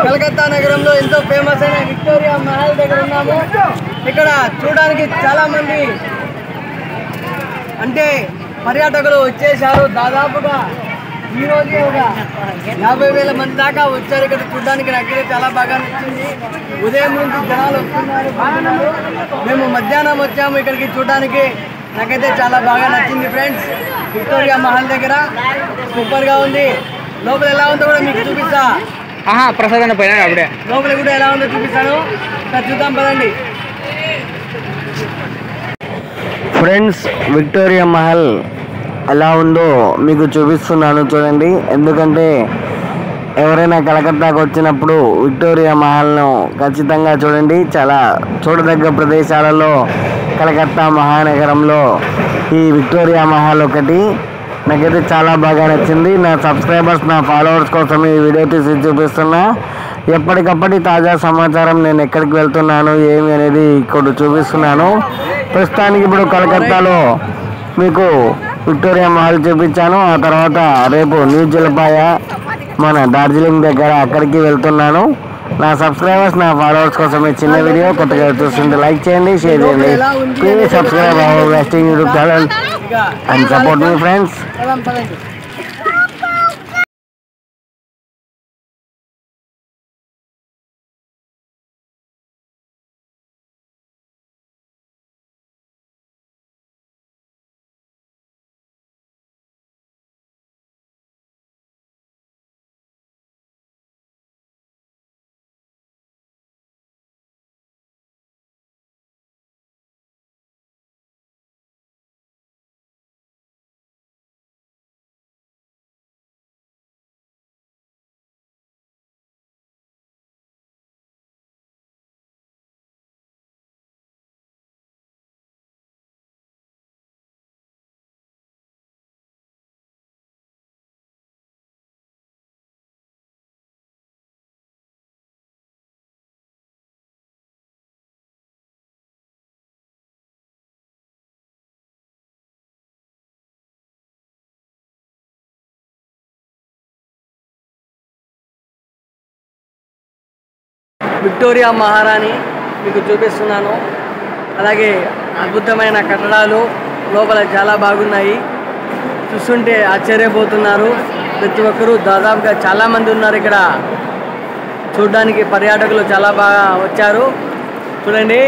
కలకత్తా నగరంలో ఎంతో ఫేమస్ అయిన విక్టోరియా మహల్ దగ్గర ఉన్నాము. ఇక్కడ చూడడానికి చాలా మంది అంటే పర్యాటకులు వచ్చేసారు. దాదాపుగా ఈ రోజే ఒక 50,000 మంది దాకా వచ్చారు ఇక్కడ చూడడానికి. నాకైతే చాలా బాగా నచ్చింది. ఉదయం నుంచి జనాలు వస్తున్నారు. మేము మధ్యాహ్నం వచ్చాము ఇక్కడికి చూడడానికి. నాకైతే చాలా బాగా నచ్చింది ఫ్రెండ్స్. విక్టోరియా మహల్ దగ్గర సూపర్గా ఉంది. లోపల ఎలా ఉందో కూడా మీకు చూపిస్తా. ప్రసాదం పోయినా అప్పుడే లోపల కూడా ఎలా ఉందో చూపిస్తాను. చూద్దాం పదండి ఫ్రెండ్స్. విక్టోరియా మహల్ ఎలా ఉందో మీకు చూపిస్తున్నాను చూడండి. ఎందుకంటే ఎవరైనా కలకత్తాకు వచ్చినప్పుడు విక్టోరియా మహల్ను ఖచ్చితంగా చూడండి. చాలా చూడదగ్గ ప్రదేశాలలో కలకత్తా మహానగరంలో ఈ విక్టోరియా మహల్ ఒకటి. నాకైతే చాలా బాగా నచ్చింది. నా సబ్స్క్రైబర్స్, నా ఫాలోవర్స్ కోసం ఈ వీడియో తీసి చూపిస్తున్నా. ఎప్పటికప్పటి తాజా సమాచారం, నేను ఎక్కడికి వెళ్తున్నాను ఏమి అనేది ఇక్కడ చూపిస్తున్నాను. ప్రస్తుతానికి ఇప్పుడు కలకత్తాలో మీకు విక్టోరియా మహల్ చూపించాను. ఆ తర్వాత రేపు న్యూ జలపాయ మన డార్జిలింగ్ దగ్గర అక్కడికి వెళ్తున్నాను. నా సబ్స్క్రైబర్స్, నా ఫాలోవర్స్ కోసం ఈ చిన్న వీడియో కొత్తగా చూస్తుంటే లైక్ చేయండి, షేర్ చేయండి. Please subscribe our vesting YouTube channel and support మీ ఫ్రెండ్స్. విక్టోరియా మహారాణి మీకు చూపిస్తున్నాను. అలాగే అద్భుతమైన కట్టడాలు లోపల చాలా బాగున్నాయి. చూస్తుంటే ఆశ్చర్యపోతున్నారు ప్రతి ఒక్కరూ. దాదాపుగా చాలామంది ఉన్నారు ఇక్కడ చూడడానికి. పర్యాటకులు చాలా బాగా వచ్చారు చూడండి.